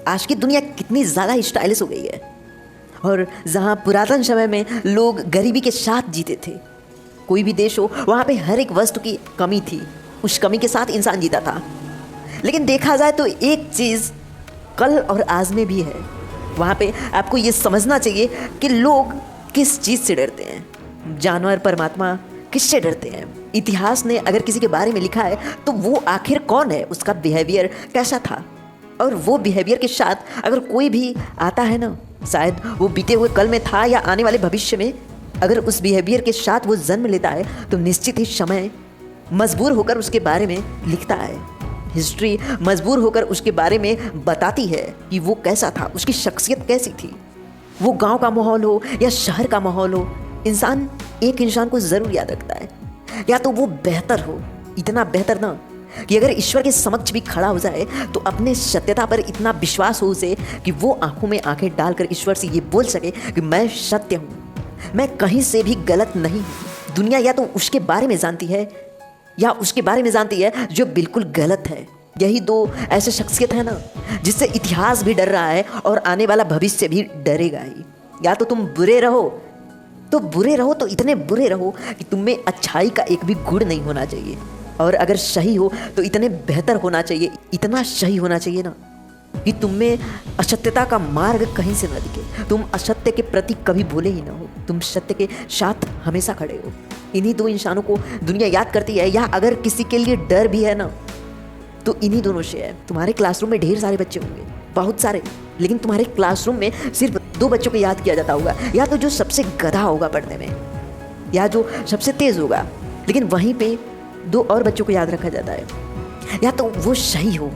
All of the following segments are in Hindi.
आज की दुनिया कितनी ज़्यादा स्टाइलिश हो गई है, और जहाँ पुरातन समय में लोग गरीबी के साथ जीते थे, कोई भी देश हो वहाँ पे हर एक वस्तु की कमी थी, उस कमी के साथ इंसान जीता था। लेकिन देखा जाए तो एक चीज़ कल और आज में भी है। वहाँ पे आपको ये समझना चाहिए कि लोग किस चीज़ से डरते हैं, जानवर, परमात्मा, किससे डरते हैं। इतिहास ने अगर किसी के बारे में लिखा है तो वो आखिर कौन है, उसका बिहेवियर कैसा था, और वो बिहेवियर के साथ अगर कोई भी आता है ना, शायद वो बीते हुए कल में था या आने वाले भविष्य में, अगर उस बिहेवियर के साथ वो जन्म लेता है तो निश्चित ही समय मजबूर होकर उसके बारे में लिखता है। हिस्ट्री मजबूर होकर उसके बारे में बताती है कि वो कैसा था, उसकी शख्सियत कैसी थी। वो गांव का माहौल हो या शहर का माहौल हो, इंसान एक इंसान को ज़रूर याद रखता है। या तो वो बेहतर हो, इतना बेहतर ना कि अगर ईश्वर के समक्ष भी खड़ा हो जाए तो अपने सत्यता पर इतना विश्वास हो उसे कि वो आंखों में आंखें डालकर ईश्वर से ये बोल सके कि मैं सत्य हूँ, मैं कहीं से भी गलत नहीं हूँ। दुनिया या तो उसके बारे में जानती है या उसके बारे में जानती है जो बिल्कुल गलत है। यही दो ऐसे शख्सियत है ना जिससे इतिहास भी डर रहा है और आने वाला भविष्य भी डरेगा ही। या तो तुम बुरे रहो तो इतने बुरे रहो कि तुम में अच्छाई का एक भी गुण नहीं होना चाहिए, और अगर सही हो तो इतने बेहतर होना चाहिए, इतना सही होना चाहिए ना कि तुम में असत्यता का मार्ग कहीं से ना दिखे, तुम असत्य के प्रति कभी भूले ही ना हो, तुम सत्य के साथ हमेशा खड़े हो। इन्हीं दो इंसानों को दुनिया याद करती है, या अगर किसी के लिए डर भी है ना तो इन्हीं दोनों से है। तुम्हारे क्लासरूम में ढेर सारे बच्चे होंगे, बहुत सारे, लेकिन तुम्हारे क्लासरूम में सिर्फ 2 बच्चों को याद किया जाता होगा, या तो जो सबसे गधा होगा पढ़ने में, या जो सबसे तेज होगा। लेकिन वहीं पे 2 और बच्चों को याद रखा जाता है, या तो वो सही हो,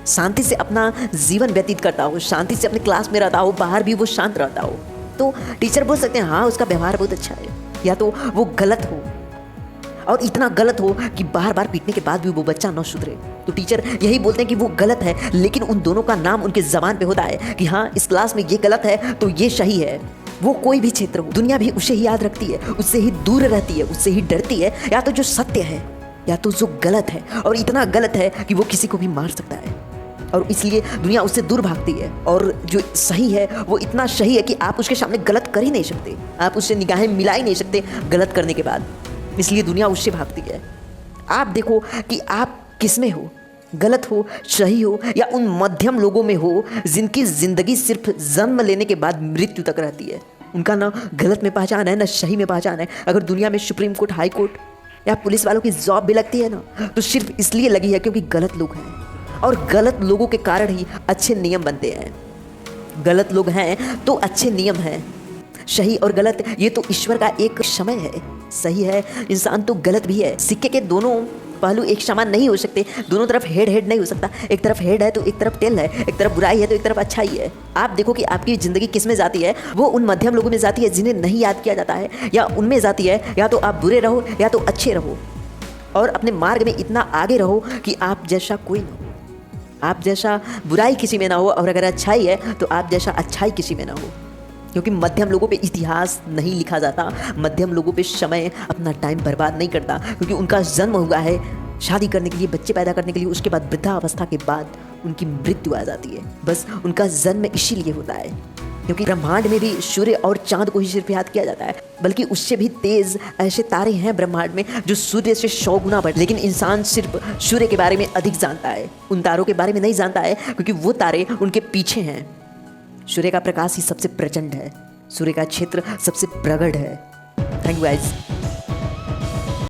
शांति से अपना जीवन व्यतीत करता हो, शांति से अपने क्लास में रहता हो, बाहर भी वो शांत रहता हो, तो टीचर बोल सकते हैं हाँ उसका व्यवहार बहुत अच्छा है। या तो वो गलत हो, और इतना गलत हो कि बार बार पीटने के बाद भी वो बच्चा न सुधरे, तो टीचर यही बोलते हैं कि वो गलत है, लेकिन उन दोनों का नाम उनके ज़बान पे होता है कि हाँ इस क्लास में ये गलत है तो ये सही है। वो कोई भी क्षेत्र हो, दुनिया भी उसे ही याद रखती है, उससे ही दूर रहती है, उससे ही डरती है। या तो जो सत्य है या तो जो गलत है, और इतना गलत है कि वो किसी को भी मार सकता है, और इसलिए दुनिया उससे दूर भागती है। और जो सही है वो इतना सही है कि आप उसके सामने गलत कर ही नहीं सकते, आप उससे निगाहें मिला ही नहीं सकते गलत करने के बाद, इसलिए दुनिया उससे भागती है। आप देखो कि आप किस में हो, गलत हो, सही हो, या उन मध्यम लोगों में हो जिनकी ज़िंदगी सिर्फ जन्म लेने के बाद मृत्यु तक रहती है। उनका ना गलत में पहचान है ना सही में पहचान है। अगर दुनिया में सुप्रीम कोर्ट, हाई कोर्ट या पुलिस वालों की जॉब भी लगती है ना तो सिर्फ इसलिए लगी है क्योंकि गलत लोग हैं, और गलत लोगों के कारण ही अच्छे नियम बनते हैं। गलत लोग हैं तो अच्छे नियम हैं। सही और गलत ये तो ईश्वर का एक समय है। सही है इंसान तो गलत भी है। सिक्के के दोनों पहलू एक समान नहीं हो सकते, दोनों तरफ हेड नहीं हो सकता। एक तरफ हेड है तो एक तरफ टेल है, एक तरफ बुराई है तो एक तरफ अच्छाई है। आप देखो कि आपकी ज़िंदगी किस में जाती है, वो उन मध्यम लोगों में जाती है जिन्हें नहीं याद किया जाता है, या उनमें जाती है या तो आप बुरे रहो या तो अच्छे रहो, और अपने मार्ग में इतना आगे रहो कि आप जैसा कोई ना हो, आप जैसा बुराई किसी में ना हो, और अगर अच्छाई है तो आप जैसा अच्छाई किसी में ना हो। क्योंकि मध्यम लोगों पे इतिहास नहीं लिखा जाता, मध्यम लोगों पे समय अपना टाइम बर्बाद नहीं करता, क्योंकि उनका जन्म हुआ है शादी करने के लिए, बच्चे पैदा करने के लिए, उसके बाद वृद्धावस्था के बाद उनकी मृत्यु आ जाती है। बस उनका जन्म इसीलिए होता है क्योंकि ब्रह्मांड में भी सूर्य और चांद को ही सिर्फ याद किया जाता है, बल्कि उससे भी तेज ऐसे तारे हैं ब्रह्मांड में जो सूर्य से 100 गुना बढ़। लेकिन इंसान सिर्फ सूर्य के बारे में अधिक जानता है, उन तारों के बारे में नहीं जानता है, क्योंकि वो तारे उनके पीछे हैं। सूर्य का प्रकाश ही सबसे प्रचंड है, सूर्य का क्षेत्र सबसे प्रगढ़ है। Thank you guys.